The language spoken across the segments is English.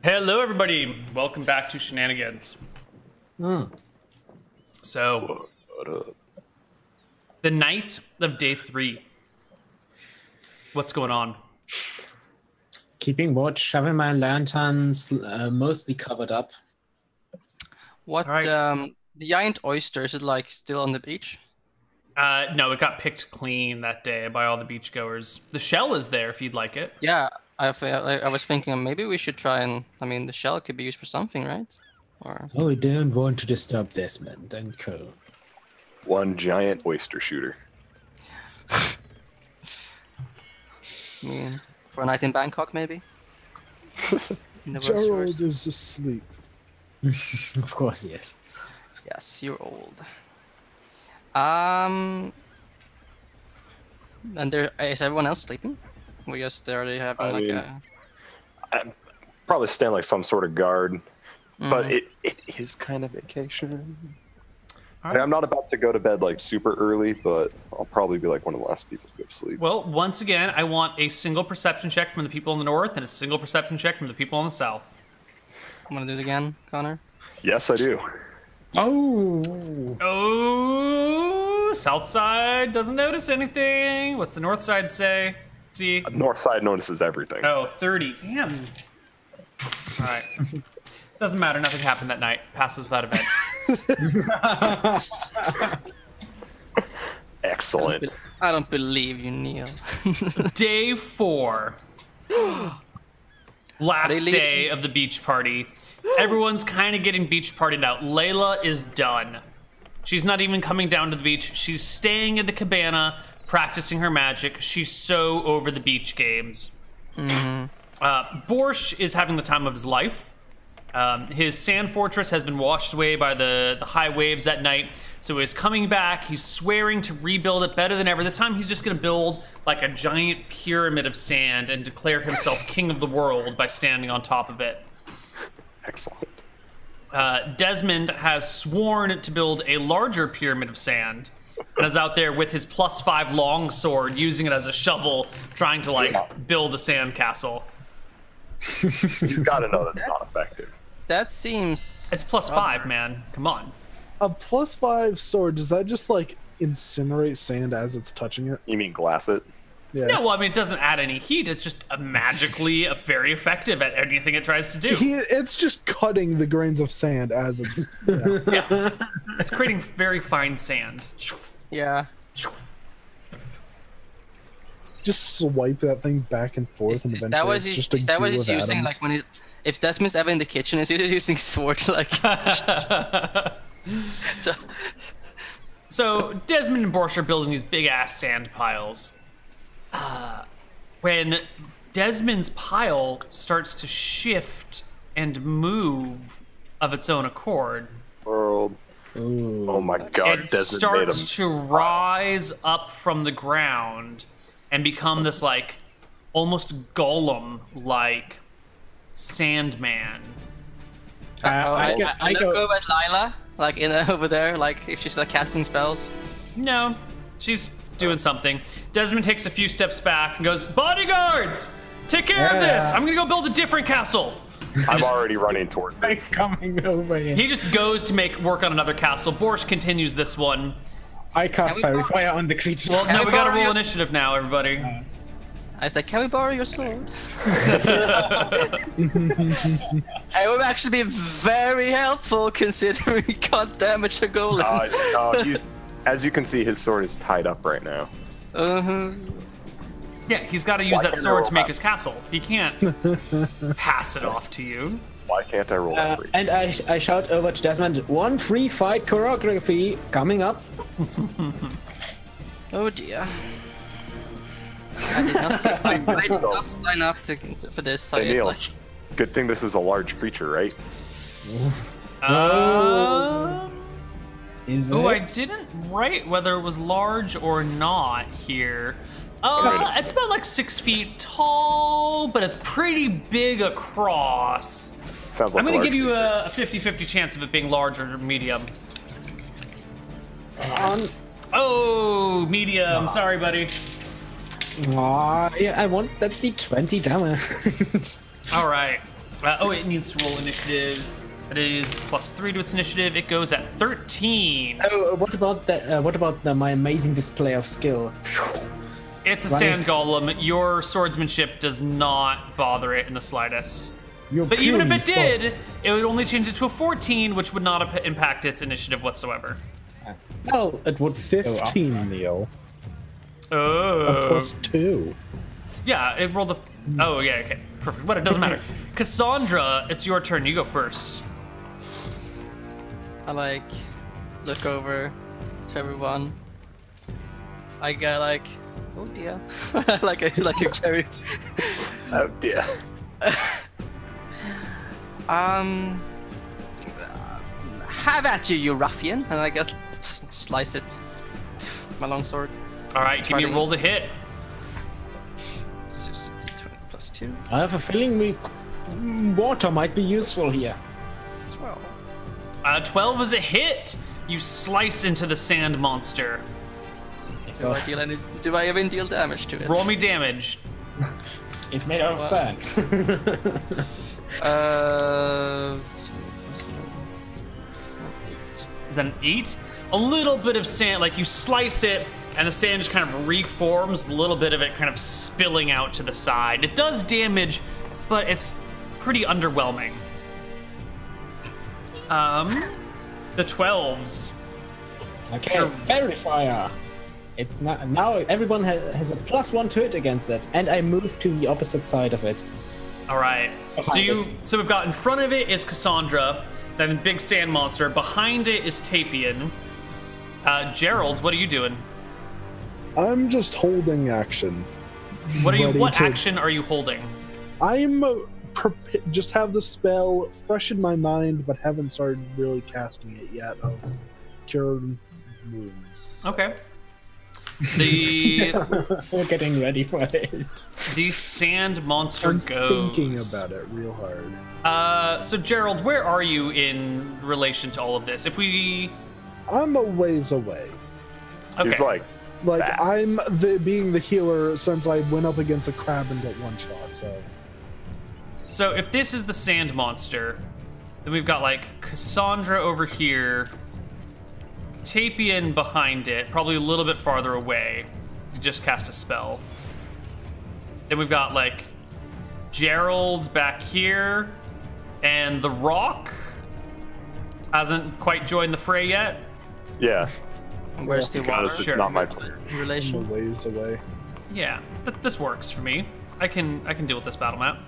Hello, everybody. Welcome back to Shenanigans. So, the night of day 3. What's going on? Keeping watch, having my lanterns mostly covered up. What, All right. the giant oyster, is it like still on the beach? No, it got picked clean that day by all the beachgoers. The shell is there if you'd like it. Yeah, I was thinking maybe we should try and, I mean, the shell could be used for something, right? Or Oh, we don't want to disturb Desmond and Co. One giant oyster shooter. I mean, for a night in Bangkok, maybe? In the worst Gerald worst. is asleep. Of course, yes. Yes, you're old. And there is everyone else sleeping? We just already having I like mean, a. I'd probably stand like some sort of guard, but Mhm. it is kind of vacation. All And right. I'm not about to go to bed like super early, but I'll probably be like one of the last people to go to sleep. Well, once again, I want a single perception check from the people in the north and a single perception check from the people in the south. I'm gonna do it again, Connor. Yes, I do. Oh! Oh, south side doesn't notice anything. What's the north side say? Let's see. North side notices everything. Oh, 30. Damn. All right. Doesn't matter. Nothing happened that night. Passes without event. Excellent. I don't believe you, Neal. Day 4. Last leaving? day of the beach party. Everyone's kind of getting beach partied out. Layla is done. She's not even coming down to the beach. She's staying in the cabana, practicing her magic. She's so over the beach games. Borsch is having the time of his life. His sand fortress has been washed away by the high waves that night, so he's coming back. He's swearing to rebuild it better than ever. This time he's just going to build like a giant pyramid of sand and declare himself king of the world by standing on top of it. Excellent. Desmond has sworn to build a larger pyramid of sand and is out there with his +5 longsword, using it as a shovel, trying to like build a sand castle. You've got to know that's not effective. That seems. It's +5, man. Come on. A +5 sword, does that just like incinerate sand as it's touching it? You mean glass it? Yeah. No, well, I mean, it doesn't add any heat. It's just magically very effective at anything it tries to do. It's just cutting the grains of sand as it's. Yeah. Yeah. It's creating very fine sand. Yeah. Just swipe that thing back and forth, and Is that eventually what it's he's, just a is that what goo he's of using? atoms. Like when he's. If Desmond's ever in the kitchen, is he using sword like. So- So Desmond and Borsch are building these big ass sand piles. When Desmond's pile starts to shift and move of its own accord, World. Ooh. Oh my god, it Desmond made starts him. to rise up from the ground and become this like almost golem-like Sandman. I I go. go with Lila, like in over there, like if she's like casting spells. No, she's doing something. Desmond takes a few steps back and goes, "Bodyguards, take care of this. Yeah. I'm gonna go build a different castle." I'm already running towards it. Coming over here. He just goes to work on another castle. Borsch continues this one. I cast Can we fairy fire on the creature. Well, Can now we we gotta borrow roll your- initiative now, everybody. I was like, can we borrow your sword? It would actually be very helpful considering we can't damage a golem. As you can see, his sword is tied up right now. Yeah, he's got to use Why that can't I sword roll to make that? his castle. He can't pass it off to you. Why can't I roll that for you? And I shout over to Desmond, one free fight choreography coming up. Oh dear. I did not, I did not sign up for this. So Hey, it's Neal. like, Good thing this is a large creature, right? Is Oh, it? I didn't write whether it was large or not here. Right. It's about like 6 feet tall, but it's pretty big across. Sounds like I'm a gonna large give you creature. a 50-50 chance of it being large or medium. Um, Oh, medium. Sorry, buddy. yeah, I want that be 20 damage. All right. It needs to roll initiative. It is +3 to its initiative. It goes at 13. Oh, what about that? What about my amazing display of skill? It's a Running- sand golem. Your swordsmanship does not bother it in the slightest. You're But even if purely it did, it would only change it to a 14, which would not impact its initiative whatsoever. Well, it would 15, Neal. Oh. +2. Yeah, it rolled a... Oh, yeah, okay. Perfect. But it doesn't matter. Cassandra, it's your turn. You go first. I like look over to everyone. I go like, oh dear, like a cherry. Oh dear. Have at you, you ruffian! And I guess slice it. My longsword. All right, give me a roll to hit. It's just a d20 +2. I have a feeling water might be useful here. 12. 12 is a hit. You slice into the sand monster. Do I even deal damage to it? Roll me damage. It's made out of sand. Is that an 8? A little bit of sand, like you slice it, and the sand just kind of reforms, a little bit of it kind of spilling out to the side. It does damage, but it's pretty underwhelming. The 12s. Okay, Sure. fairy fire. It's not now. Everyone has a +1 to it against it, and I move to the opposite side of it. All right. So we've got in front of it is Cassandra, then big sand monster. Behind it is Tapian. Gerald, what are you doing? I'm just holding action. What action are you holding? I'm just have the spell fresh in my mind, but haven't started really casting it yet. Of cure wounds. Okay. The We're getting ready for it. the sand monster I'm goes. thinking about it real hard. So Gerald, where are you in relation to all of this? I'm a ways away. Okay. He's like, Like I'm being the healer since I went up against a crab and got one shot. So if this is the sand monster, then we've got like Cassandra over here, Tapian behind it, probably a little bit farther away. You just cast a spell. Then we've got like Gerald back here, and the Rock hasn't quite joined the fray yet. yeah, Where's the water because it's Sure. not my turn. I'm a relation? ways away. Yeah, this works for me. I can deal with this battle map.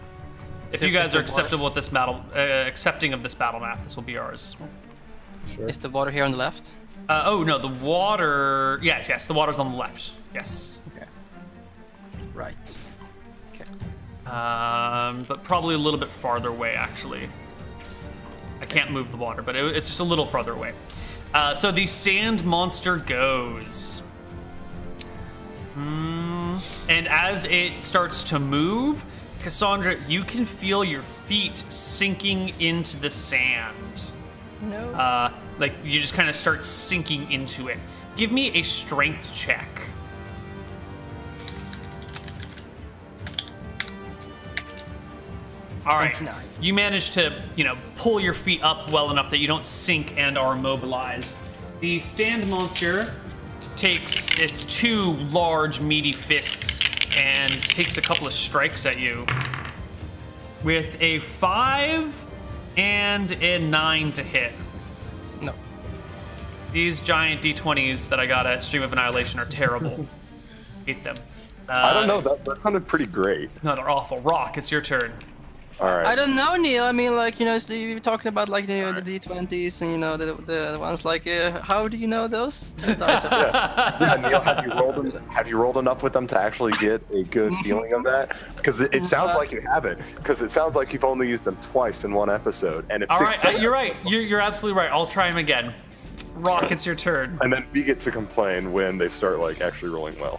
If So you guys is are the water- acceptable with this battle, accepting of this battle map, this will be ours. Sure. Is the water here on the left? Oh no, the water. Yes, the water's on the left. Yes. Okay. Right. Okay. But probably a little bit farther away, actually. I can't move the water, but it's just a little farther away. So the sand monster goes. And as it starts to move, Cassandra, you can feel your feet sinking into the sand. No. Like you just kind of start sinking into it. Give me a strength check. All right. 29. You manage to, pull your feet up well enough that you don't sink and are immobilized. The sand monster takes its 2 large, meaty fists and takes a couple of strikes at you with a 5 and a 9 to hit. No. These giant D20s that I got at Stream of Annihilation are terrible. Hate them. I don't know. That sounded pretty great. No, they're awful. Rock, it's your turn. All right. I don't know, Neil. I mean, like, you were talking about like the D20s and the ones like, how do you know those? Dice are- Yeah, Neil, have you rolled enough with them to actually get a good feeling of that? Because it sounds like you haven't. Because it sounds like you've only used them twice in one episode, and it's All 6 right, you're right. You're absolutely right. I'll try him again. Rock, it's your turn. And then we get to complain when they start like actually rolling well.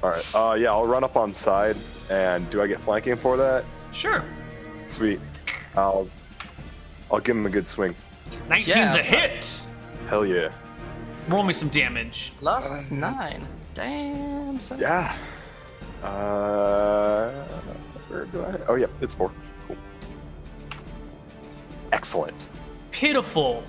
All right. Yeah, I'll run up on side, and do I get flanking for that? Sure. Sweet. I'll give him a good swing. 19's Yeah. a hit. Hell yeah. Roll me some damage. +9. Damn, son. Yeah. Where do I? Oh yeah, it's 4. Cool. Excellent. Pitiful.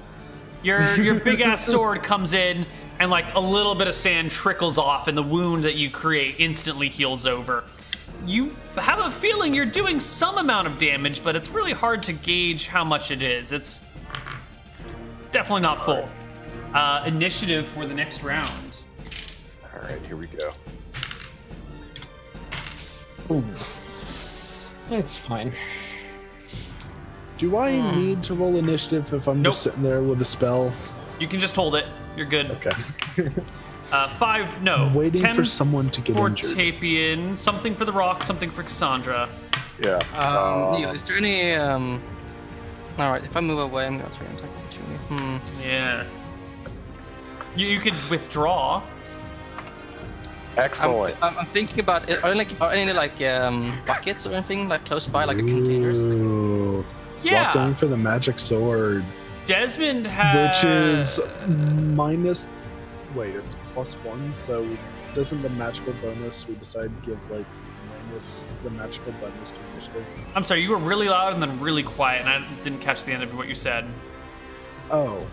Your big ass sword comes in, and like a little bit of sand trickles off, and the wound that you create instantly heals over. You have a feeling you're doing some amount of damage, but it's really hard to gauge how much it is. It's definitely not full. Initiative for the next round. All right, here we go. Ooh. It's fine. Do I need to roll initiative if I'm just sitting there with a spell? You can just hold it. You're good. Okay. 5, no. I'm waiting 10 for someone to get for injured. Tapian, something for the rock, something for Cassandra. Yeah. Neal, is there any Alright, if I move away, I'm gonna try and attack opportunity. Yes. You could withdraw. Excellent. I'm thinking about it. Are any like buckets or anything like close by, like a containers? Ooh. Yeah. Walk going for the magic sword, Desmond has... which is minus. Wait, it's +1. So doesn't the magical bonus we decide to give like minus the magical bonus to initiative? I'm sorry, you were really loud and then really quiet, and I didn't catch the end of what you said. Oh,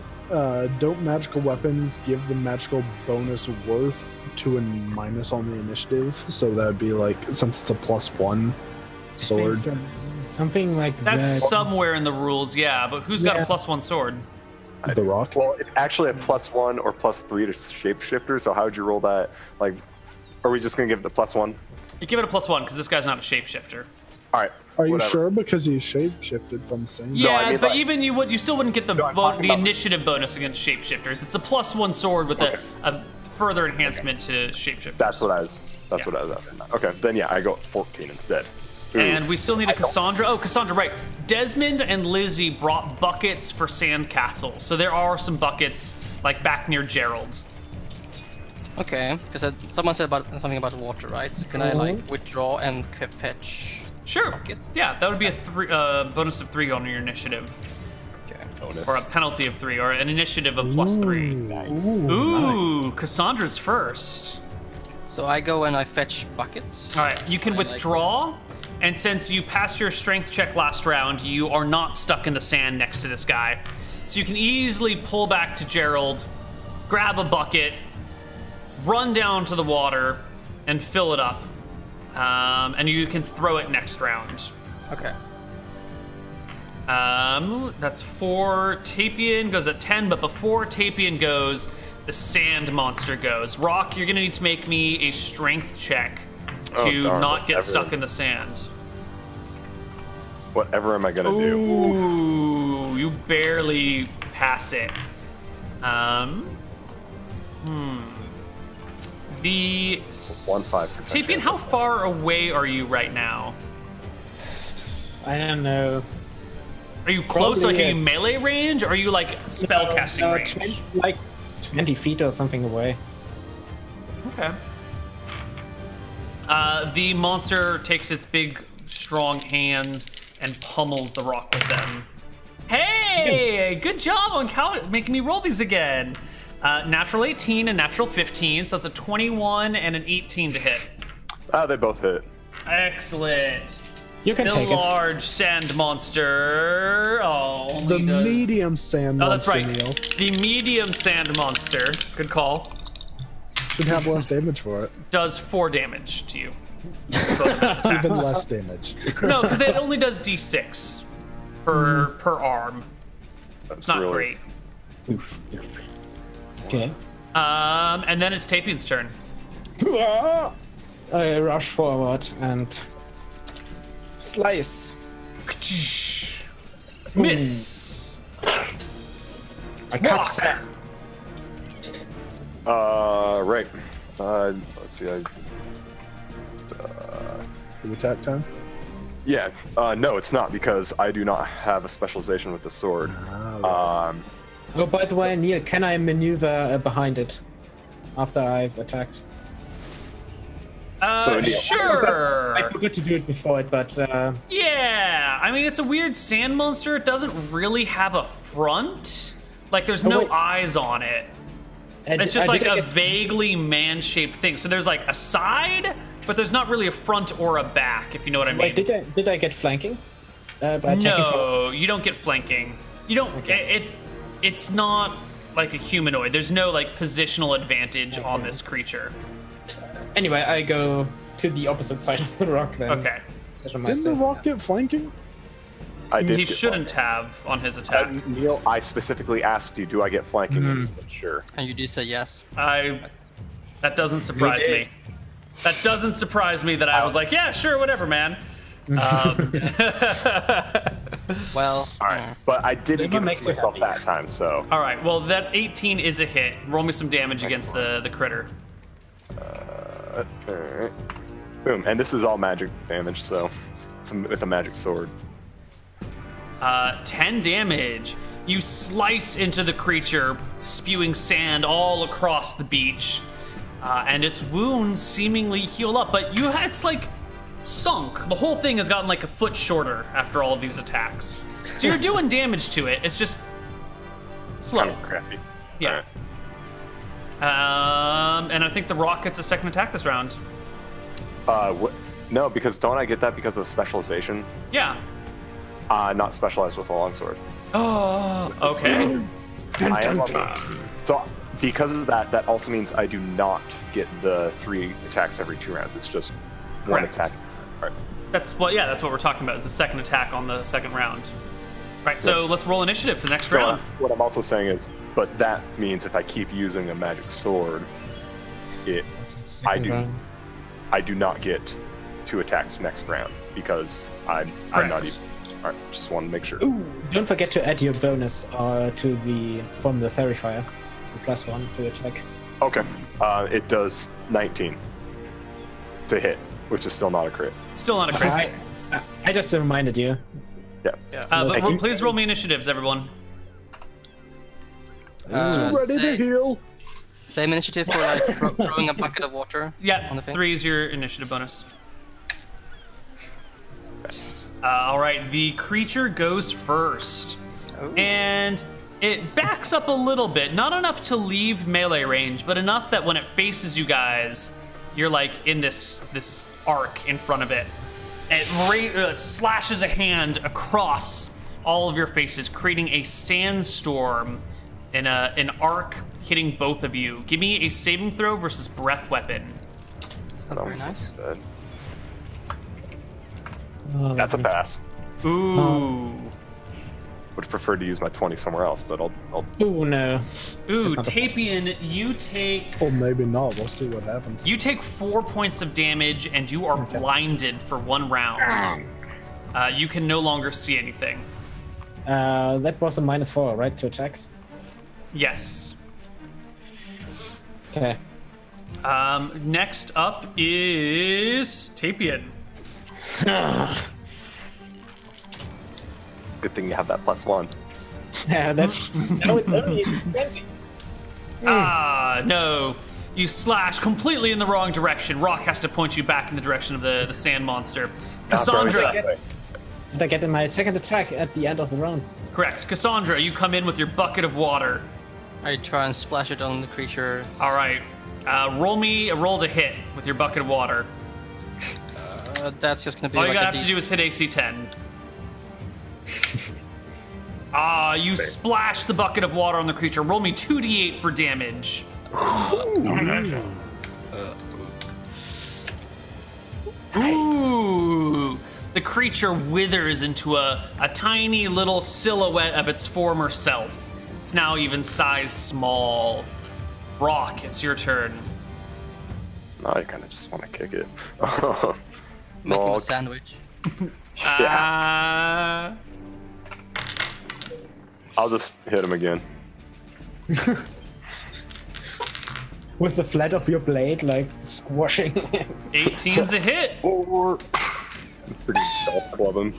don't magical weapons give the magical bonus worth to a minus on the initiative? So that'd be like, since it's a +1 sword. Something like That's that. somewhere in the rules, yeah, but who's got a +1 sword? The rock. Well, it's actually a +1 or +3 to shapeshifter. So how would you roll that? Like, are we just gonna give it the +1? You give it a +1 because this guy's not a shapeshifter. All right. Are you whatever. sure? Because he shape-shifted from saying. Yeah, I mean, but like- even you still wouldn't get the No, I'm talking the about- initiative bonus against shapeshifters. It's a +1 sword with a further enhancement to shapeshifters. That's what I was. That's what I was after. Okay, then yeah, I go 14 instead. Ooh. And we still need a Cassandra. Oh, Cassandra, right. Desmond and Lizzie brought buckets for sandcastles. So there are some buckets, like, back near Gerald. Okay, because someone said something about water, right? So can I like withdraw and fetch? Sure. Bucket? Yeah, that would be a bonus of 3 on your initiative. Okay. Bonus. Or a penalty of 3, or an initiative of +3. Nice. Ooh, Cassandra's first. So I go and I fetch buckets. All right, you can I like- withdraw, and since you passed your strength check last round, you are not stuck in the sand next to this guy. So you can easily pull back to Gerald, grab a bucket, run down to the water, and fill it up. And you can throw it next round. Okay. That's 4. Tapian goes at 10, but before Tapian goes, the sand monster goes. Rock, you're gonna need to make me a strength check to Oh, darn, not get whatever. stuck in the sand. Whatever am I gonna do? Ooh, you barely pass it. The 1.5% Tapian, chance. how far away are you right now? I don't know. Are you close? Probably, Like, are you melee range, or are you like spell casting range? 20 feet or something away. Okay. The monster takes its big, strong hands and pummels the rock with them. Hey, good job on making me roll these again. Natural 18 and natural 15, so that's a 21 and an 18 to hit. They both hit. Excellent. You can The take it. large sand monster. Oh, The only does- medium sand Oh, that's monster, right. Neal. The medium sand monster. Good call. Should have less damage for it. Does 4 damage to you. Both of its Even attacks. less damage. No, because it only does d6 per arm. That's It's not really, great. Okay. And then it's Tapian's turn. I rush forward and slice. Miss. I cut Walk. sand. Right. Let's see. The attack time. Yeah. No, it's not because I do not have a specialization with the sword. Oh, by the way, Neal, can I maneuver behind it after I've attacked? So, Neal. Sure. I forgot to do it before it, but Yeah. I mean, it's a weird sand monster. It doesn't really have a front. Like, there's no wait. eyes on it. It's just like a vaguely man-shaped thing. So there's like a side, but there's not really a front or a back, if you know what I mean. Wait, did I get flanking? By attacking first? No, you don't get flanking. You don't. It's not like a humanoid. There's no like positional advantage on this creature. Anyway, I go to the opposite side of the rock then. Okay. Didn't the rock get flanking? I did. He get shouldn't have on his attack. Neal, I specifically asked you, do I get flanking? And you said sure. And you did say yes. That doesn't surprise me. That doesn't surprise me that I was like, yeah, sure, whatever, man. Well, All right, but I didn't give it makes to you myself happy. that time, so. All right, well, that 18 is a hit. Roll me some damage against the critter. Alright. Boom, and this is all magic damage, so it's with a magic sword. 10 damage. You slice into the creature, spewing sand all across the beach, and its wounds seemingly heal up, but it's like sunk. The whole thing has gotten like a foot shorter after all of these attacks. So you're doing damage to it. It's just slow. Kind of crappy. Yeah. Alright. And I think the rock gets a second attack this round. No, because don't I get that because of specialization? Yeah. Not specialized with a longsword. Oh, okay. So because of that, that also means I do not get the 3 attacks every 2 rounds. It's just one Correct. attack. All right. That's what we're talking about, is the second attack on the second round. Right, so let's roll initiative for the next round. What I'm also saying is, but that means if I keep using a magic sword, I do not get 2 attacks next round because I'm not even. All right, just want to make sure. Ooh, don't forget to add your bonus from the Terrifier, the +1 to attack. Okay, it does 19 to hit, which is still not a crit. Still not a crit. I just reminded you. Yeah. But please roll me initiatives, everyone. Ready to heal. Same initiative for like throwing a bucket of water. Yeah, on the thing? 3 is your initiative bonus. All right, the creature goes first. Oh. And it backs up a little bit, not enough to leave melee range, but enough that when it faces you guys, you're like in this arc in front of it. It slashes a hand across all of your faces, creating a sandstorm in an arc hitting both of you. Give me a saving throw versus breath weapon. That's not very nice. That's a pass. Ooh. Would have preferred to use my 20 somewhere else, but I'll Ooh, no. Ooh, That's not a Tapian, you take... Or maybe not. We'll see what happens. You take 4 points of damage, and you are blinded for 1 round. You can no longer see anything. That was a -4, right, to attacks? Yes. Okay. Next up is Tapian. Good thing you have that +1. Yeah, that's... No, it's only 20. Ah, no. You slash completely in the wrong direction. Rock has to point you back in the direction of the sand monster. Cassandra. Did I get in my second attack at the end of the round? Correct. Cassandra, you come in with your bucket of water. I try and splash it on the creature. All right. Roll me a roll to hit with your bucket of water. That's just gonna be All like you a have to do is hit AC 10. You splash the bucket of water on the creature. Roll me 2d8 for damage. Ooh. The creature withers into a tiny little silhouette of its former self. It's now even size small. Rock, it's your turn. No, I kind of just want to kick it. Make him No, a sandwich. I'll just hit him again. With the flat of your blade, like, squashing. 18's a hit. Or freaking golf club him.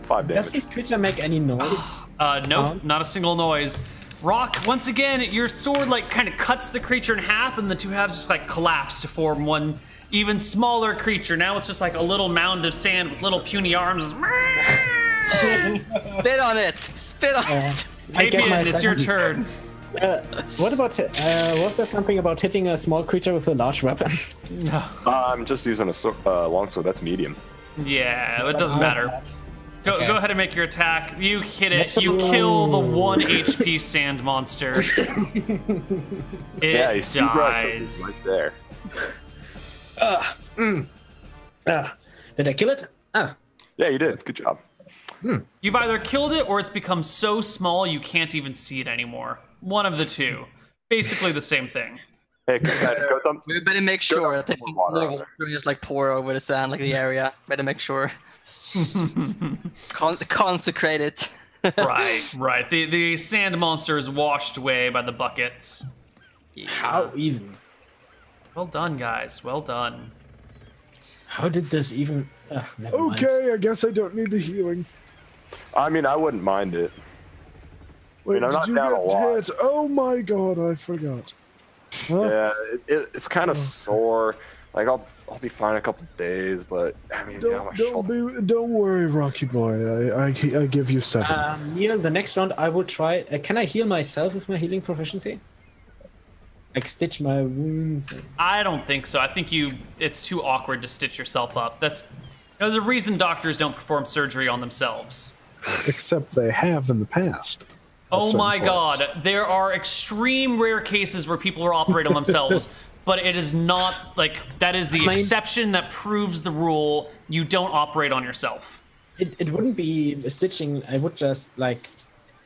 5 damage. Does this creature make any noise? Nope, Sounds? not a single noise. Rock, once again, your sword like kind of cuts the creature in half, and the two halves just like collapse to form one even smaller creature. Now it's just like a little mound of sand with little puny arms. Spit on it! Spit on it! Tapian, it's your turn. What about, was there something about hitting a small creature with a large weapon? I'm just using a longsword. That's medium. Yeah, it doesn't matter. Go ahead and make your attack. You hit it. You kill the 1 HP sand monster. It you see dies. right there. Did I kill it? Ah. Yeah, you did. Good job. You've either killed it or it's become so small you can't even see it anymore. One of the two. Basically the same thing. Hey, go dump. We better make sure that some water on they just like pour over the sand, like the area. Better make sure. Consecrate it. Right. The sand monster is washed away by the buckets. How even? Well done, guys. Well done. How did this even? Never mind. Okay, I guess I don't need the healing. I mean, I wouldn't mind it. Wait, I'm did not you down a get lot. hit? Oh my god, I forgot. Huh? Yeah, it's kind of sore. Like I'll be fine a couple days, but I mean, my shoulder. Don't worry, Rocky boy. I give you 7. Neal, the next round I will try. Can I heal myself with my healing proficiency? Like stitch my wounds. I don't think so. I think it's too awkward to stitch yourself up. There's a reason doctors don't perform surgery on themselves. Except they have in the past. Oh my god, there are extreme rare cases where people are operating on themselves, but it is not, like, that is the exception that proves the rule. You don't operate on yourself. It wouldn't be stitching. I would just, like,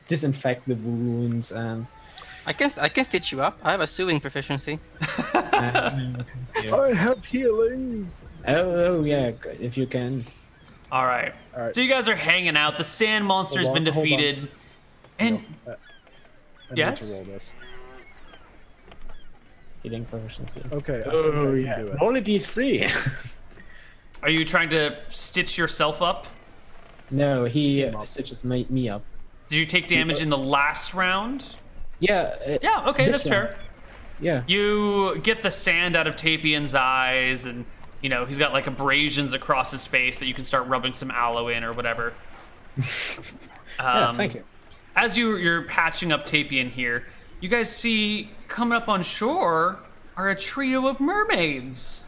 disinfect the wounds and... I can stitch you up. I have a sewing proficiency. I have healing. Oh yeah, if you can. All right. So you guys are hanging out. The sand monster's been defeated. And I yes? need to roll this. Healing proficiency. Okay, I think I can do it. Only these 3. Are you trying to stitch yourself up? No, he stitches me up. Did you take damage in the last round? Yeah. Yeah, okay, that's fair. Yeah. You get the sand out of Tapian's eyes, and, you know, he's got, like, abrasions across his face that you can start rubbing some aloe in or whatever. Yeah, thank you. As you're patching up Tapian here, you guys see coming up on shore are a trio of mermaids.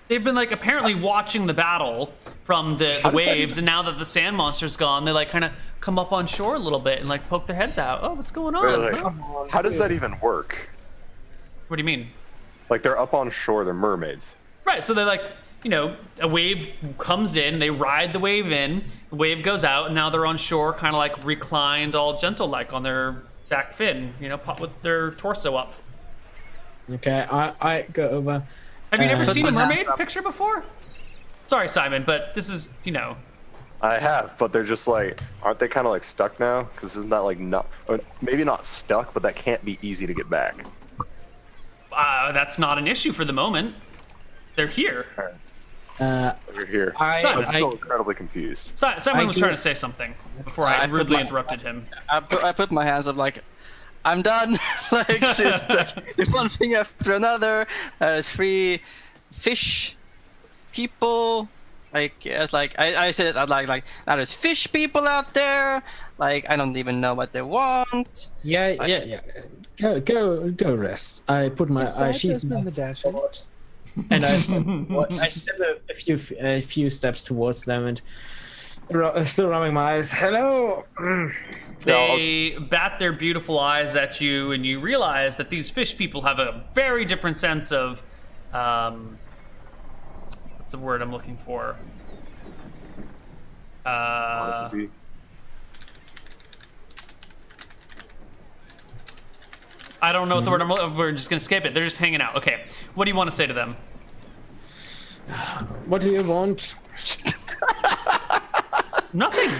They've been, like, apparently watching the battle from the waves, and now that the sand monster's gone, they, like, kind of come up on shore a little bit and, like, poke their heads out. Oh, what's going on? Like, how does that even work? What do you mean? Like, they're up on shore, they're mermaids. Right, so they're like, you know, a wave comes in, they ride the wave in, the wave goes out, and now they're on shore, kind of like reclined, all gentle-like on their back fin, you know, with their torso up. Okay, I go over. Have you never seen a mermaid picture before? Sorry, Simon, but this is, you know. I have, but they're just like, aren't they kind of like stuck now? Because isn't that like not, or maybe not stuck, but that can't be easy to get back. That's not an issue for the moment. They're here. You're here. I'm still incredibly confused. Simon was trying to say something before I rudely interrupted him. I put my hands up like, I'm done. Like, just there's one thing after another. There's 3 fish people. Like, it's like I said it. I'd like now there's fish people out there. Like, I don't even know what they want. Yeah. Go rest. I put my sheath my sword, and I step a few steps towards them and still rubbing my eyes. Hello. They bat their beautiful eyes at you, and you realize that these fish people have a very different sense of, what's the word I'm looking for? Honesty. I don't know what the word we're just gonna skip it. They're just hanging out. Okay, what do you want to say to them? What do you want? Nothing.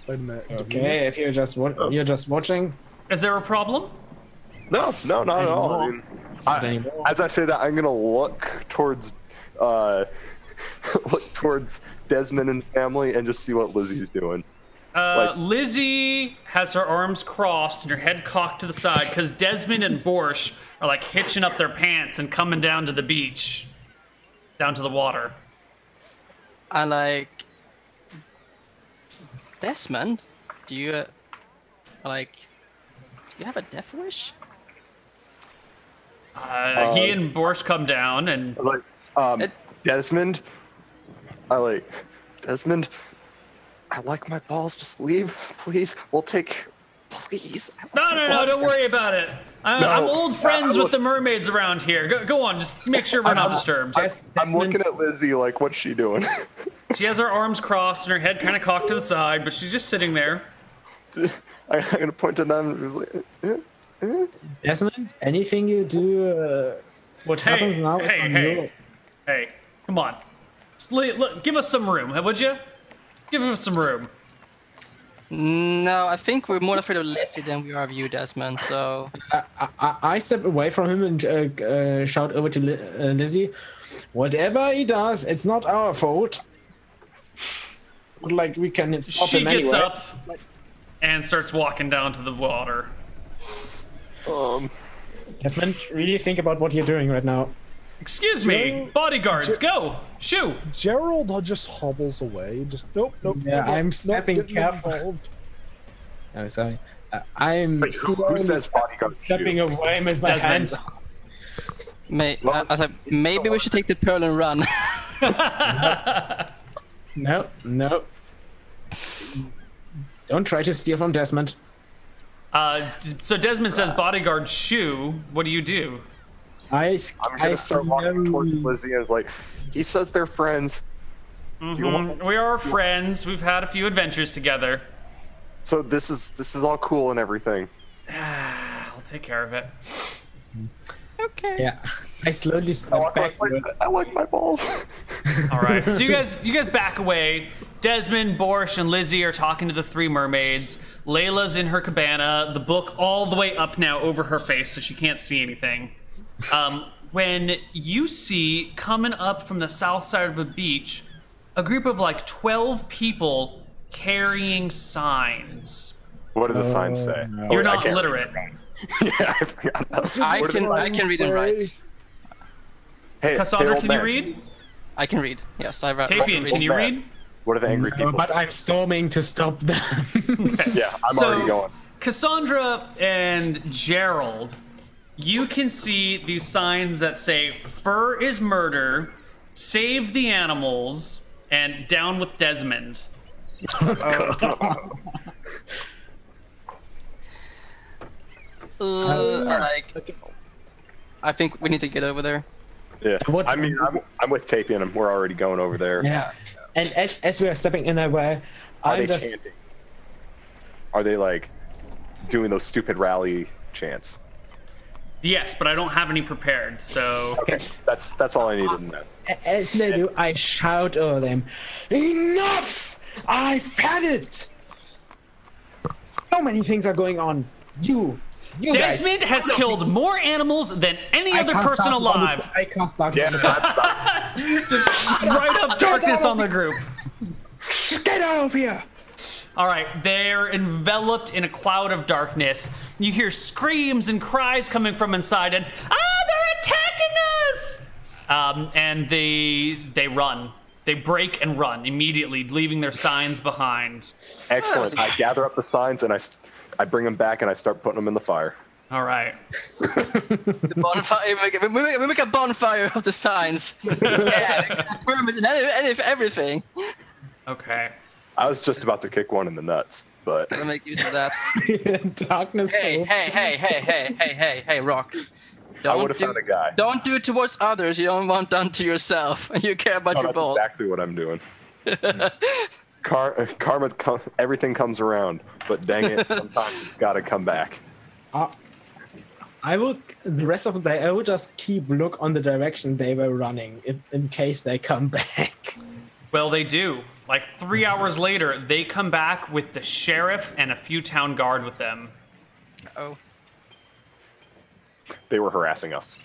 Wait a minute. Okay, if you're just watching. Is there a problem? No, not at all. I mean, as I say that, I'm gonna look towards Desmond and family and just see what Lizzie's doing. Lizzie has her arms crossed and her head cocked to the side because Desmond and Borsch are like hitching up their pants and coming down to the beach, down to the water. I like, Desmond, do you have a death wish? He and Borsch come down and Desmond. Desmond, I like my balls. Just leave, please. We'll take. Please. No, don't worry about it. I'm old friends with the mermaids around here. Go on, just make sure we're not disturbed. I'm looking at Lizzie like, what's she doing? She has her arms crossed and her head kind of cocked to the side, but she's just sitting there. I'm gonna point to them. Desmond, anything you do, what happens now is on you. Hey, come on. Just look, give us some room, would you? Give us some room. No, I think we're more afraid of Lizzie than we are of you, Desmond, so... I step away from him and shout over to Lizzie, whatever he does, it's not our fault. Like, we can stop him anyway. She gets up and starts walking down to the water. Desmond, really think about what you're doing right now. Excuse me, bodyguards, go! Shoo! Gerald just hobbles away. Just nope. Yeah, I'm stepping careful. Oh, sorry. I'm who says bodyguard? stepping away with my hands. Maybe we should take the pearl and run. No. Don't try to steal from Desmond. So Desmond says bodyguard shoo. What do you do? I'm gonna start walking towards Lizzie and is like, he says they're friends. We are friends. We've had a few adventures together. So this is all cool and everything. I'll take care of it. Okay. Yeah. I slowly step back. I like my balls. All right. So you guys back away. Desmond, Borscht, and Lizzie are talking to the three mermaids. Layla's in her cabana, the book all the way up now over her face so she can't see anything. When you see coming up from the south side of a beach, a group of like 12 people carrying signs. What do the signs say? You're not literate. Yeah, I forgot that. I can read and write. Hey, Cassandra, can you read? I can read. Yes, I read. Tapian, can you read? What are the angry people? But I'm storming to stop them. Yeah, I'm already going. Cassandra and Gerald, you can see these signs that say "Fur is murder," "Save the animals," and "Down with Desmond." I think we need to get over there. Yeah, I mean, I'm with Tapian and we're already going over there. Yeah, and as we are stepping in that way, I'm just chanting. Are they like doing those stupid rally chants? Yes, but I don't have any prepared, so... Okay, that's all I needed to know. As they do, I shout over them, "Enough! I've had it! So many things are going on. You Desmond guys, has killed more animals than any other person alive. I can't stop. Yeah, Just right up darkness on the group. Get out of here! All right, they're enveloped in a cloud of darkness. You hear screams and cries coming from inside, and they're attacking us! And they run. They break and run immediately, leaving their signs behind. Excellent. I gather up the signs and I bring them back and I start putting them in the fire. All right. The bonfire. We make a bonfire of the signs. Yeah, permit and everything. Okay. I was just about to kick one in the nuts, but I'm gonna make use of that. Darkness. Hey, Rock. I would have found a guy. Don't do it towards others. You don't want done to yourself. You care about your balls. That's exactly what I'm doing. Karma, everything comes around, but dang it, sometimes it's got to come back. I would the rest of the day. I would just keep look on the direction they were running, in case they come back. Well, they do. Like 3 hours later, they come back with the sheriff and a few town guard with them. Oh. They were harassing us.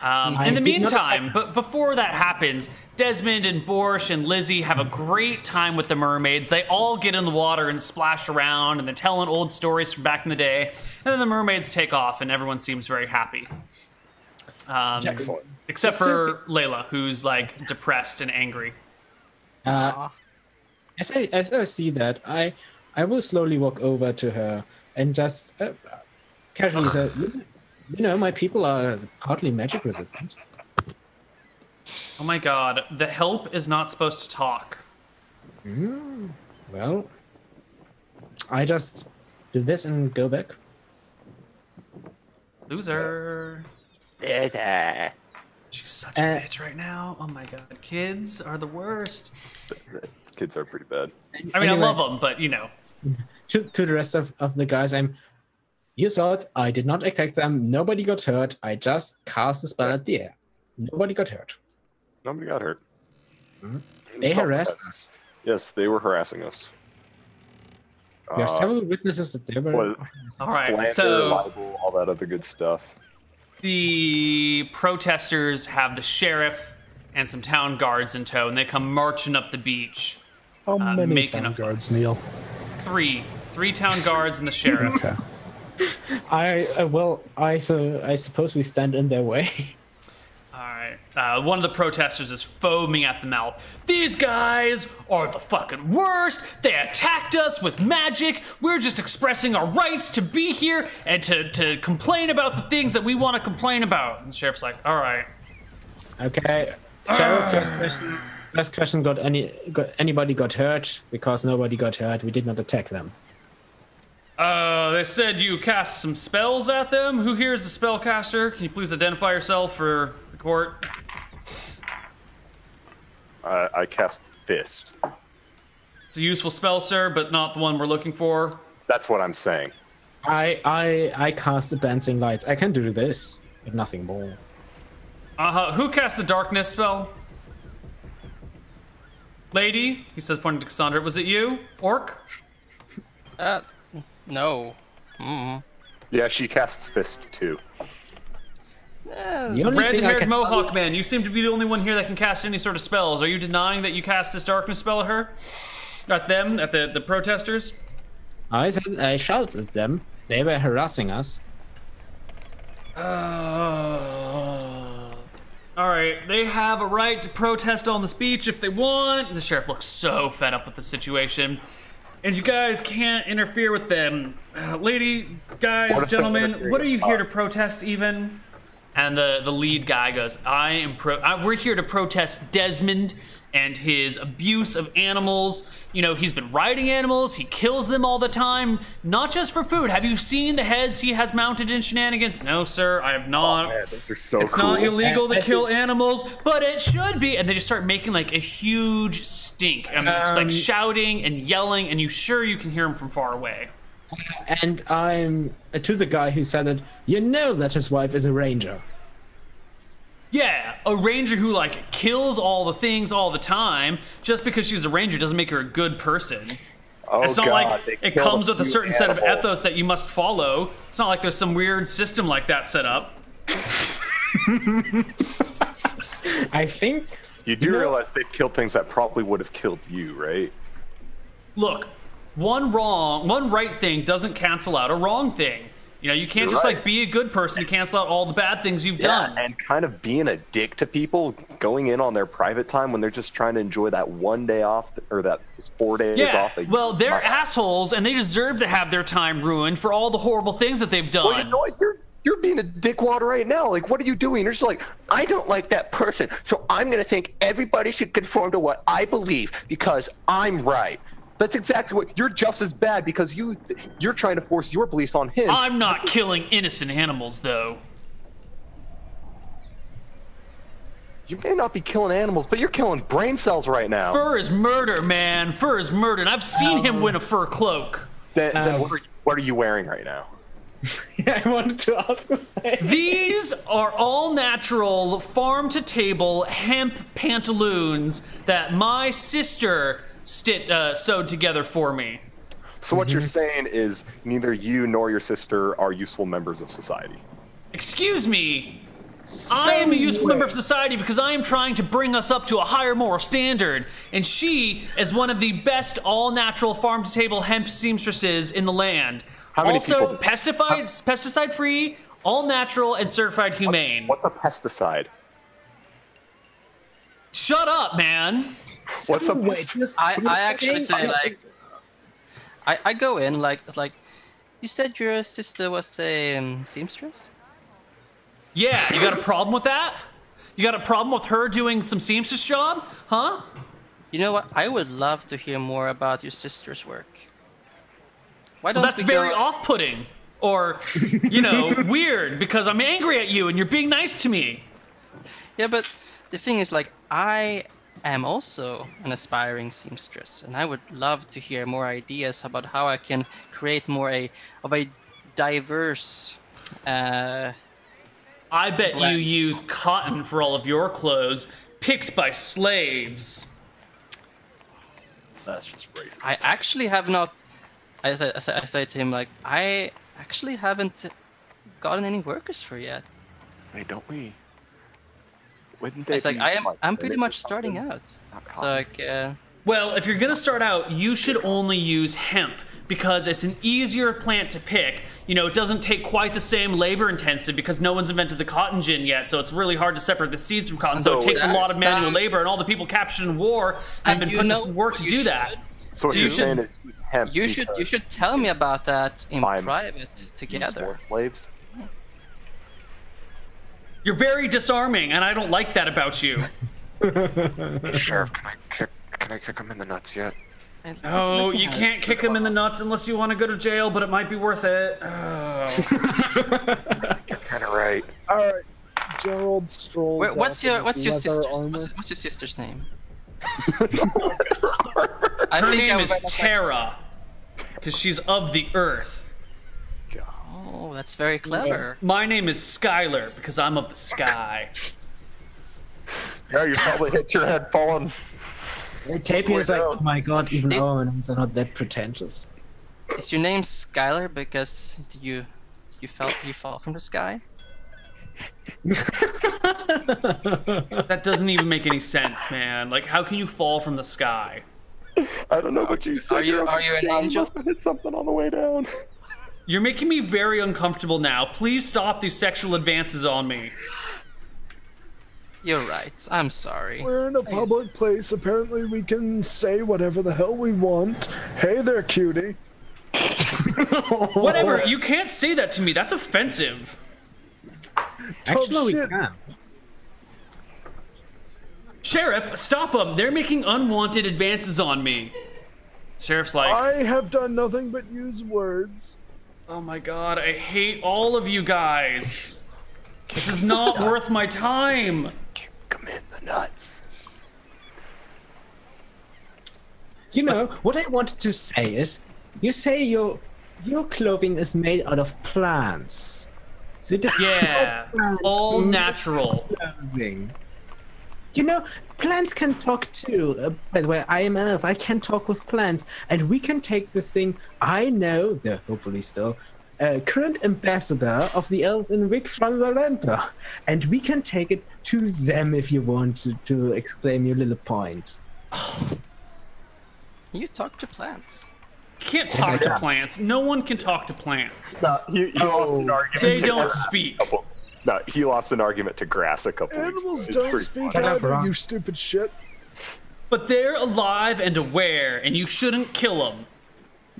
In the meantime, but before that happens, Desmond and Borscht and Lizzie have a great time with the mermaids. They all get in the water and splash around, and they're telling old stories from back in the day. And then the mermaids take off, and everyone seems very happy. Excellent. Except for Layla, who's like depressed and angry. As I see that, I will slowly walk over to her and just casually say, "You know, my people are partly magic resistant." Oh my god, the help is not supposed to talk. Well, I just do this and go back. Loser. Yeah. She's such a bitch right now. Oh my god. Kids are the worst. Kids are pretty bad. I mean, I love them, but you know. To the rest of the guys, you saw it. I did not attack them. Nobody got hurt. I just cast a spell at the air. Nobody got hurt. Nobody got hurt. They harassed us. Yes, they were harassing us. There are several witnesses that they were. All right, slander, so libel, all that other good stuff. the protesters have the sheriff and some town guards in tow, and they come marching up the beach. How many making town a guards, fuss. Neal? Three town guards and the sheriff. Okay. I suppose we stand in their way. All right. One of the protesters is foaming at the mouth. These guys are the fucking worst. They attacked us with magic. We're just expressing our rights to be here and to complain about the things that we want to complain about. And the sheriff's like, all right. Okay. Sheriff, first question, got anybody got hurt? Because nobody got hurt. We did not attack them. They said you cast some spells at them. Who here is the spellcaster? Can you please identify yourself for the court? I cast Fist. It's a useful spell, sir, but not the one we're looking for. That's what I'm saying. I cast the dancing lights. I can do this, but nothing more. Who cast the darkness spell? Lady, he says, pointing to Cassandra. Was it you, Orc? No. Mm. Yeah, she casts Fist too. The only thing I Red-haired can Mohawk man, you seem to be the only one here that can cast any sort of spells. Are you denying that you cast this darkness spell at her? At them? At the protesters? I shouted at them. They were harassing us. Alright, they have a right to protest on the speech if they want. The sheriff looks so fed up with the situation. And you guys can't interfere with them. Lady, guys, gentlemen, what are you here to protest even? And the lead guy goes, we're here to protest Desmond and his abuse of animals. You know, he's been riding animals, he kills them all the time, not just for food. Have you seen the heads he has mounted in Shenanigans? No, sir, I have not. Oh, man, those are so it's cool. not illegal to kill animals, but it should be. And they just start making like a huge stink. And it's like shouting and yelling, and you can hear him from far away. And I'm to the guy who said it. You know that his wife is a ranger. Yeah, a ranger who like kills all the things all the time. Just because she's a ranger doesn't make her a good person. Oh, it's not God, like it comes with a certain set of ethos that you must follow. It's not like there's some weird system like that set up. I think you do realize they've killed things that probably would have killed you, right? Look, one right thing doesn't cancel out a wrong thing. You know, you can't just like be a good person to cancel out all the bad things you've done. And kind of being a dick to people, going in on their private time when they're just trying to enjoy that one day off or that 4 days off. Well, they're assholes and they deserve to have their time ruined for all the horrible things that they've done. Well, you know what? You're being a dickwad right now. Like, what are you doing? You're just like, I don't like that person, so I'm going to think everybody should conform to what I believe because I'm right. That's exactly what you're just as bad because you're trying to force your beliefs on him. I'm not killing innocent animals, though. You may not be killing animals, but you're killing brain cells right now. Fur is murder, man. Fur is murder, and I've seen him win a fur cloak. Then what are you wearing right now? I wanted to ask the same. These are all natural, farm-to-table hemp pantaloons that my sister sewed together for me. So what you're saying is neither you nor your sister are useful members of society. Excuse me. I am a useful member of society because I am trying to bring us up to a higher moral standard. And she is one of the best all-natural farm-to-table hemp seamstresses in the land. How many also, people... pesticide-free, all-natural, and certified humane. What's a pesticide? Shut up, man. What's a I actually say like I go in like you said your sister was a seamstress? Yeah, you got a problem with that? You got a problem with her doing some seamstress job? Huh? You know what? I would love to hear more about your sister's work. Why don't That's we very go... off-putting, or, you know, weird, because I'm angry at you and you're being nice to me. Yeah, but the thing is, like, I am also an aspiring seamstress, and I would love to hear more ideas about how I can create more of a diverse. I bet you use cotton for all of your clothes, picked by slaves. That's just racist. I actually have not. I say to him, like, I actually haven't gotten any workers for yet. Wait, don't we? Wouldn't they? It's like I'm pretty much starting out. So like. Well, if you're gonna start out, you should only use hemp because it's an easier plant to pick. You know, it doesn't take quite the same labor intensive because no one's invented the cotton gin yet, so it's really hard to separate the seeds from cotton. So it takes a lot of manual labor, and all the people captured in war have been put to work to do that. So what you're saying is use hemp. You should tell me about that in private together. More slaves. You're very disarming, and I don't like that about you. Sheriff, can I kick him in the nuts yet? Oh, you can't kick him in the nuts unless you want to go to jail, but it might be worth it. Oh. You're kind of right. All right, Gerald strolls. What's your sister's name? Her name is Terra, because she's of the earth. Oh, that's very clever. My name is Skylar, because I'm of the sky. Yeah, you probably hit your head falling. Tapir is like, oh my god, even our names are not that pretentious. Is your name Skylar because you fall from the sky? That doesn't even make any sense, man. Like, how can you fall from the sky? I don't know what you said. Are you an angel? Must have hit something on the way down. You're making me very uncomfortable now. Please stop these sexual advances on me. You're right. I'm sorry. We're in a public place. Apparently we can say whatever the hell we want. Hey there, cutie. Whatever. You can't say that to me. That's offensive. Actually, we can. Sheriff, stop them. They're making unwanted advances on me. Sheriff's like, I have done nothing but use words. Oh my god, I hate all of you guys. This is not worth my time. Come in the nuts. You know, what I wanted to say is, you say your clothing is made out of plants. So it is all natural. Clothing. You know, plants can talk too. By the way, I am elf. I can talk with plants, and we can take the thing. I know, the hopefully still current ambassador of the elves in Vic from Valenta, and we can take it to them if you want to exclaim your little point. You talk to plants. You can't talk to plants. No one can talk to plants. No, he lost an argument. They don't speak. No, he lost an argument to grass a couple Animals weeks ago. don't speak either, you stupid shit. But they're alive and aware, and you shouldn't kill them.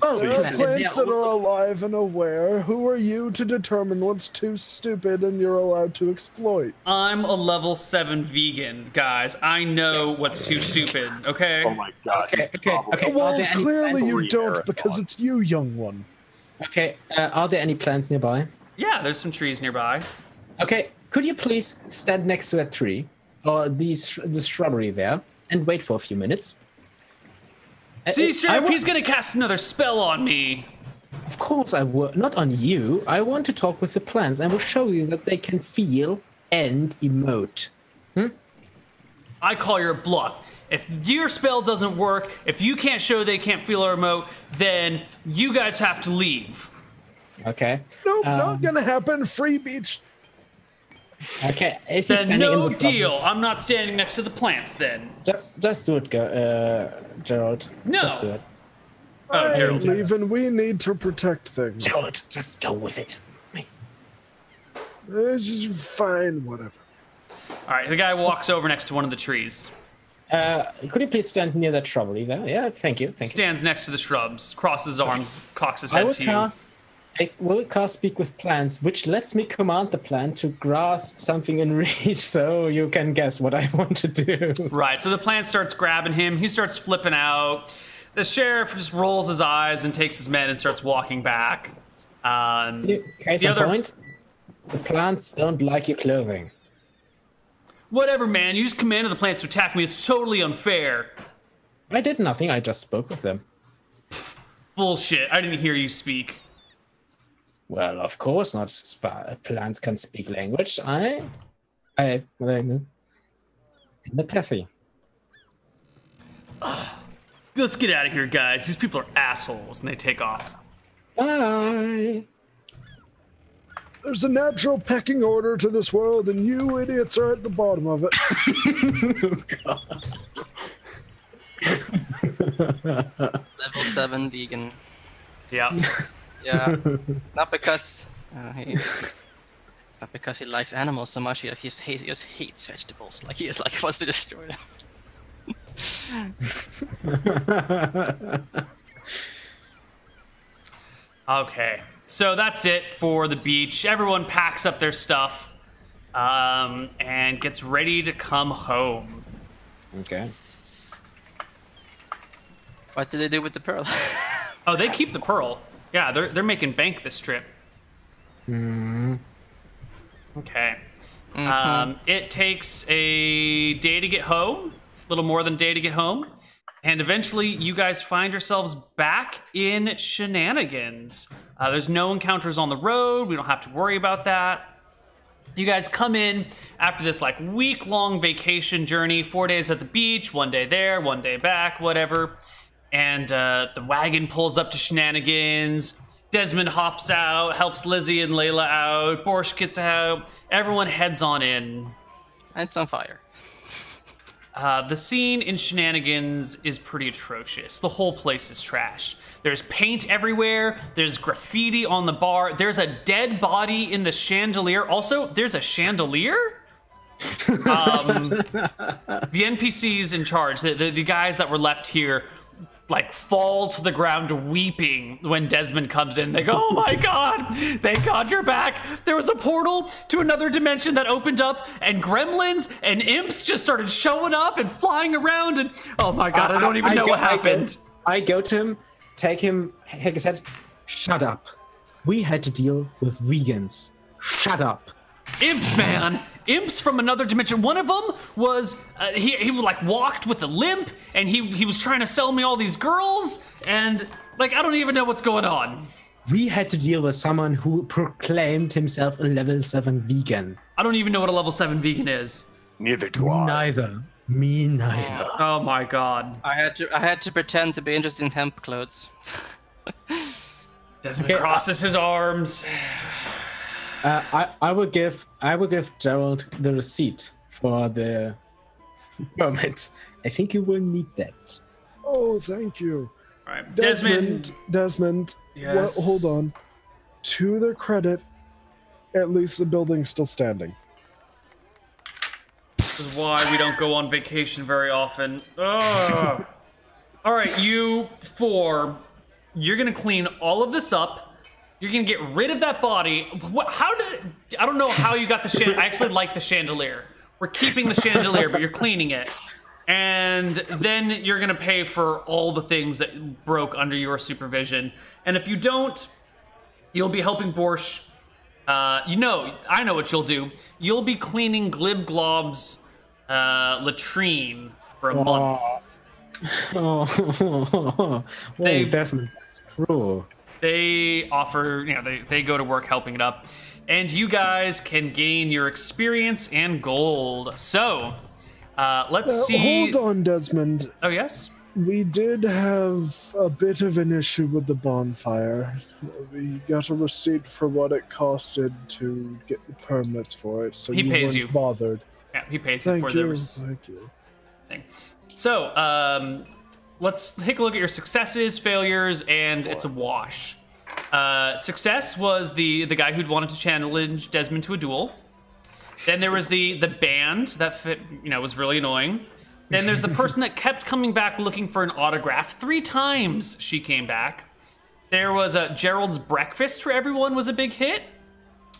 There are plants that are alive and aware. Who are you to determine what's too stupid and you're allowed to exploit? I'm a level 7 vegan, guys. I know what's too stupid, okay? Oh my god. Okay. Well, clearly you don't, because it's you, young one. Okay, are there any plants nearby? Yeah, there's some trees nearby. Okay, could you please stand next to that tree, or the shrubbery there, and wait for a few minutes? See, Sheriff, he's gonna cast another spell on me. Of course I will. Not on you. I want to talk with the plants. I will show you that they can feel and emote. I call your bluff. If your spell doesn't work, if you can't show they can't feel or emote, then you guys have to leave. Okay. Nope, not gonna happen. Free beach. Okay. Is then he standing no in the front? deal. I'm not standing next to the plants then. Just do it, Gerald. No. Just do it. Oh, Gerald. Even we need to protect things. Gerald, just go with it. It's just fine, whatever. All right, the guy walks over next to one of the trees. Could you please stand near that shrubbery there? Yeah, thank you. Stands next to the shrubs, crosses his arms, cocks his head to you. I will cast Speak with Plants, which lets me command the plant to grasp something in reach, so you can guess what I want to do. Right, so the plant starts grabbing him. He starts flipping out. The sheriff just rolls his eyes and takes his men and starts walking back. Case in point, the plants don't like your clothing. Whatever, man. You just commanded the plants to attack me. It's totally unfair. I did nothing. I just spoke with them. Pfft, bullshit. I didn't hear you speak. Well, of course not. Plants can speak language. I'm empathy. Let's get out of here, guys. These people are assholes, and they take off. Bye. There's a natural pecking order to this world, and you idiots are at the bottom of it. Level 7 vegan. Yeah. Yeah. Not because it's not because he likes animals so much. He just hates vegetables. Like he wants to destroy them. Okay, so that's it for the beach. Everyone packs up their stuff and gets ready to come home. Okay. What did they do with the pearl? Oh, they keep the pearl. Yeah, they're making bank this trip. Okay. It takes a day to get home, a little more than a day to get home, and eventually you guys find yourselves back in Shenanigans. There's no encounters on the road. We don't have to worry about that. You guys come in after this like week-long vacation journey, 4 days at the beach, 1 day there, 1 day back, whatever. And the wagon pulls up to Shenanigans. Desmond hops out, helps Lizzie and Layla out. Borscht gets out. Everyone heads on in. And it's on fire. The scene in Shenanigans is pretty atrocious. The whole place is trashed. There's paint everywhere. There's graffiti on the bar. There's a dead body in the chandelier. Also, there's a chandelier? The NPCs in charge, the guys that were left here, like fall to the ground weeping when Desmond comes in. They go, "Oh my God, thank God you're back." There was a portal to another dimension that opened up and gremlins and imps just started showing up and flying around and oh my God, I don't even know what happened. I go to him, take his head, shut up. We had to deal with vegans. Shut up. Imps, man. Imps from another dimension. One of them was, he like walked with a limp and he was trying to sell me all these girls and like, I don't even know what's going on. We had to deal with someone who proclaimed himself a level 7 vegan. I don't even know what a level 7 vegan is. Neither do I. Me neither. Oh my God. I had to pretend to be interested in hemp clothes. Desmond crosses his arms. I will give Gerald the receipt for the permits. I think you will need that. Oh, thank you. All right, Desmond. Yes. Well, hold on. To their credit, at least the building's still standing. This is why we don't go on vacation very often. Ugh. All right, you four, you're gonna clean all of this up. You're gonna get rid of that body. I don't know how you got the chandelier. I actually like the chandelier. We're keeping the chandelier, but you're cleaning it. And then you're gonna pay for all the things that broke under your supervision. And if you don't, you'll be helping Borscht. I know what you'll do. You'll be cleaning Glib Glob's latrine for a month. Desmond, that's cruel. They offer, they go to work helping it up. And you guys can gain your experience and gold. So, let's see. Hold on, Desmond. Oh, yes? We did have a bit of an issue with the bonfire. We got a receipt for what it costed to get the permits for it, so he pays weren't you. bothered. Yeah, he pays you for the receipt. Thank you. So, let's take a look at your successes, failures, and it's a wash. Success was the guy who'd wanted to challenge Desmond to a duel. Then there was the band that was really annoying. Then there's the person that kept coming back looking for an autograph. 3 times she came back. There was a Gerald's breakfast for everyone was a big hit.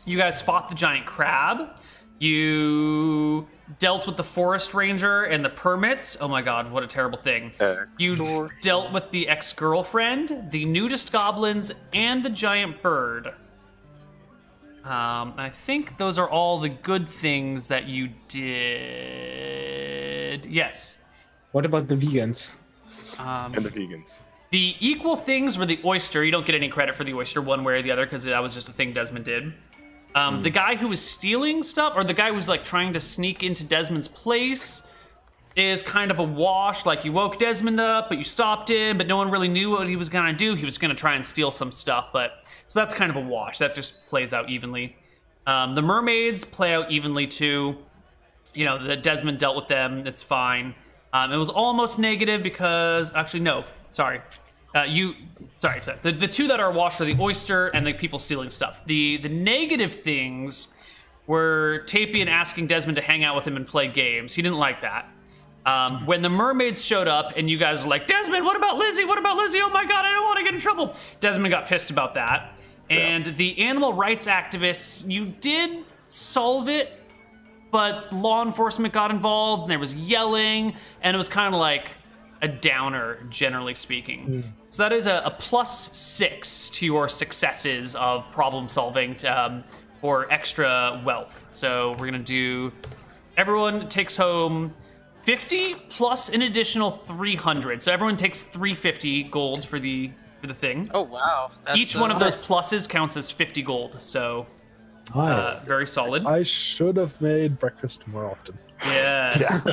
You guys fought the giant crab. You dealt with the forest ranger and the permits. Oh my god, what a terrible thing. You dealt with the ex-girlfriend, the nudist goblins, and the giant bird. I think those are all the good things that you did. Yes. What about the vegans? And the vegans. The equal things were the oyster. You don't get any credit for the oyster one way or the other because that was just a thing Desmond did. The guy who was stealing stuff, or the guy who was like trying to sneak into Desmond's place, is kind of a wash. Like you woke Desmond up, but you stopped him, but no one really knew what he was gonna do. He was gonna try and steal some stuff, but so that's kind of a wash. That just plays out evenly. The mermaids play out evenly too. You know, the Desmond dealt with them. It's fine. It was almost negative because actually no, sorry. The two that are washed are the oyster and the people stealing stuff. The negative things were Tapian asking Desmond to hang out with him and play games. He didn't like that. When the mermaids showed up and you guys were like, Desmond, what about Lizzie? What about Lizzie? Oh my god, I don't want to get in trouble. Desmond got pissed about that. And the animal rights activists, you did solve it, but law enforcement got involved and there was yelling and it was kind of like a downer, generally speaking. So that is a +6 to your successes of problem solving for extra wealth. So we're gonna do, everyone takes home 50 plus an additional 300. So everyone takes 350 gold for the thing. Oh wow! Each one of those pluses counts as 50 gold. So Nice. very solid. I should have made breakfast more often. Yes.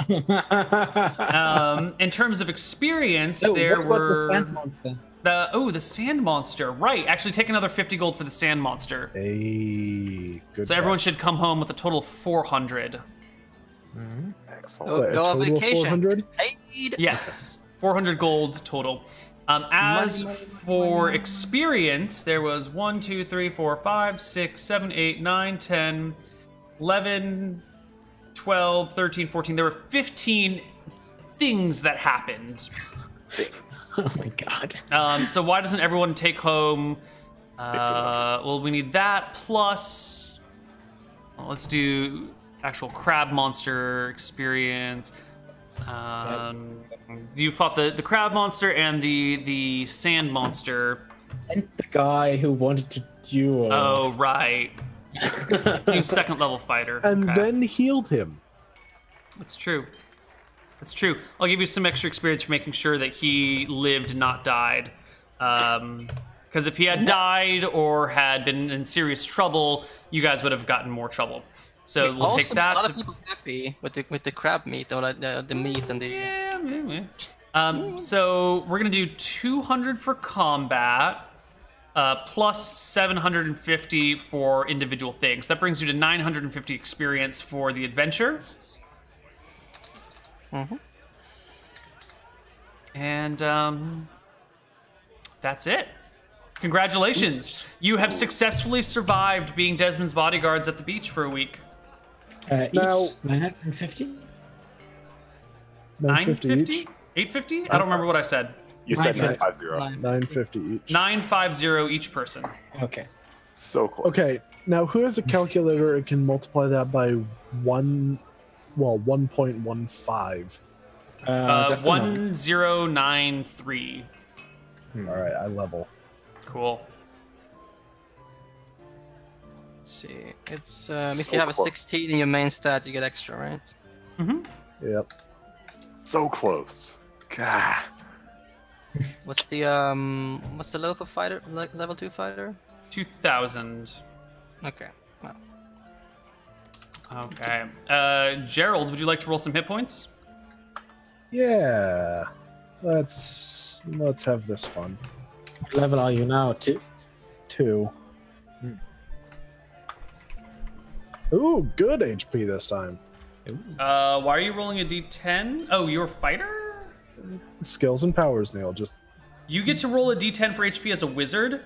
In terms of experience, Oh, there what about were the sand monster? the sand monster. Right. Actually, take another 50 gold for the sand monster. Hey, good. So everyone catch. should come home with a total of 400. Excellent. Go on total of vacation. 400? Paid. Yes, 400 gold total. As for experience, there was 1, 2, 3, 4, 5, 6, 7, 8, 9, 10, 11, 12, 13, 14. There were 15 things that happened. Oh my god. So why doesn't everyone take home? Well, we need that plus. Well, let's do actual crab monster experience. You fought the crab monster and the sand monster. And the guy who wanted to duel. Oh right. He's second level fighter. And Okay. then healed him. That's true. That's true. I'll give you some extra experience for making sure that he lived, not died. Because if he had died or had been in serious trouble, you guys would have gotten more trouble. So we'll also, take that. A lot of people happy with the crab meat or the meat and the. Yeah. So we're gonna do 200 for combat, plus 750 for individual things. That brings you to 950 experience for the adventure. And that's it. Congratulations. You have successfully survived being Desmond's bodyguards at the beach for a week. Each Now- 950? 950 each. 850? I don't remember what I said. You said 950. 950. 950 each. 950 each person. Okay. So close. Okay, now who has a calculator and can multiply that by 1.15? Just a moment. 1093. All right, I level. Cool. Let's see. It's if you have a 16 in your main stat, you get extra, right? Yep. So close. God. What's the level for fighter? Level 2 fighter? 2000. Okay. Wow. Okay. Gerald, would you like to roll some hit points? Yeah. Let's have this fun. What level are you now? 2? 2. Ooh, good HP this time. Why are you rolling a d10? Oh, you're a fighter? Skills and powers, Neal. Just You get to roll a d10 for HP as a wizard?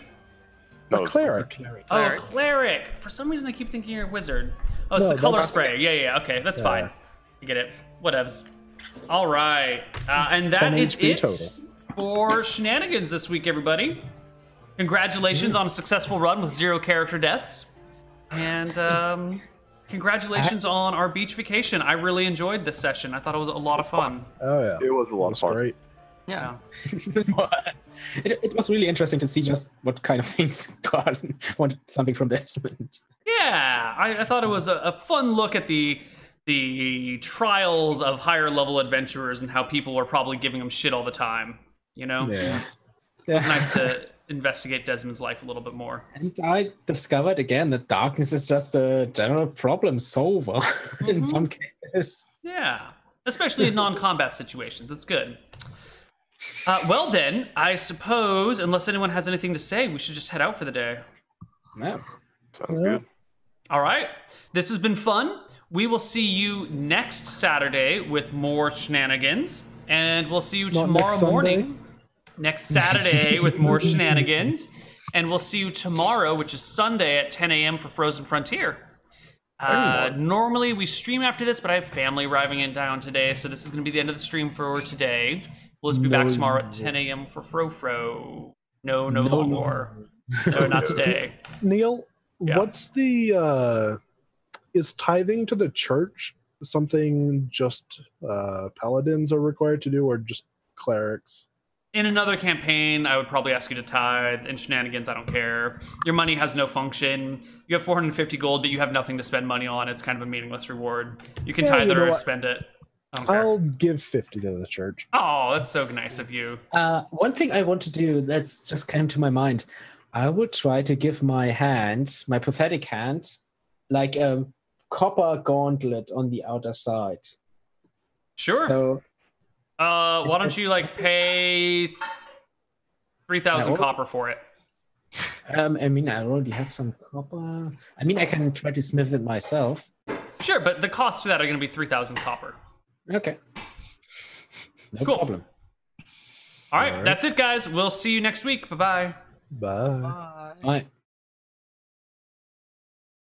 a cleric. Oh, cleric. For some reason, I keep thinking you're a wizard. Oh, it's No, the color that's- spray. Yeah. Okay, that's Yeah. fine. You get it. Whatevs. All right. And that 10 is HP it total. for Shenanigans this week, everybody. Congratulations on a successful run with 0 character deaths. And congratulations on our beach vacation. I really enjoyed this session. I thought it was a lot of fun. Oh yeah, It was a lot of fun. Great. Yeah. It was really interesting to see just what kind of things God wanted something from Desmond. Yeah, I thought it was a fun look at the trials of higher level adventurers and how people were probably giving them shit all the time. You know, Yeah. it was nice to investigate Desmond's life a little bit more. And I discovered again that darkness is just a general problem solver in some cases. Yeah, especially in non-combat situations. That's good. Well then, I suppose, unless anyone has anything to say, we should just head out for the day. Yeah. Sounds good. All right. This has been fun. We will see you next Saturday with more shenanigans. And we'll see you tomorrow morning. Next Saturday with more shenanigans. And we'll see you tomorrow, which is Sunday at 10 a.m. for Frozen Frontier. Normally we stream after this, but I have family arriving in town today, so this is going to be the end of the stream for today. We'll just be back tomorrow at 10 a.m. for Fro. No more. No, not today. Neal, Yeah. what's the is tithing to the church something just paladins are required to do, or just clerics? In another campaign, I would probably ask you to tithe. In Shenanigans, I don't care. Your money has no function. You have 450 gold, but you have nothing to spend money on. It's kind of a meaningless reward. You can tithe it or spend it. I don't care. I'll give 50 to the church. Oh, that's so nice of you. One thing I want to do that's just came to my mind. I would try to give my hand, my pathetic hand, like a copper gauntlet on the outer side. Sure. So why don't you like pay 3,000 copper for it? I mean, I already have some copper. I mean, I can try to smith it myself. Sure, but the costs for that are going to be 3,000 copper. Okay. No Cool. problem. All right, that's it, guys. We'll see you next week. Bye-bye. Bye. Bye.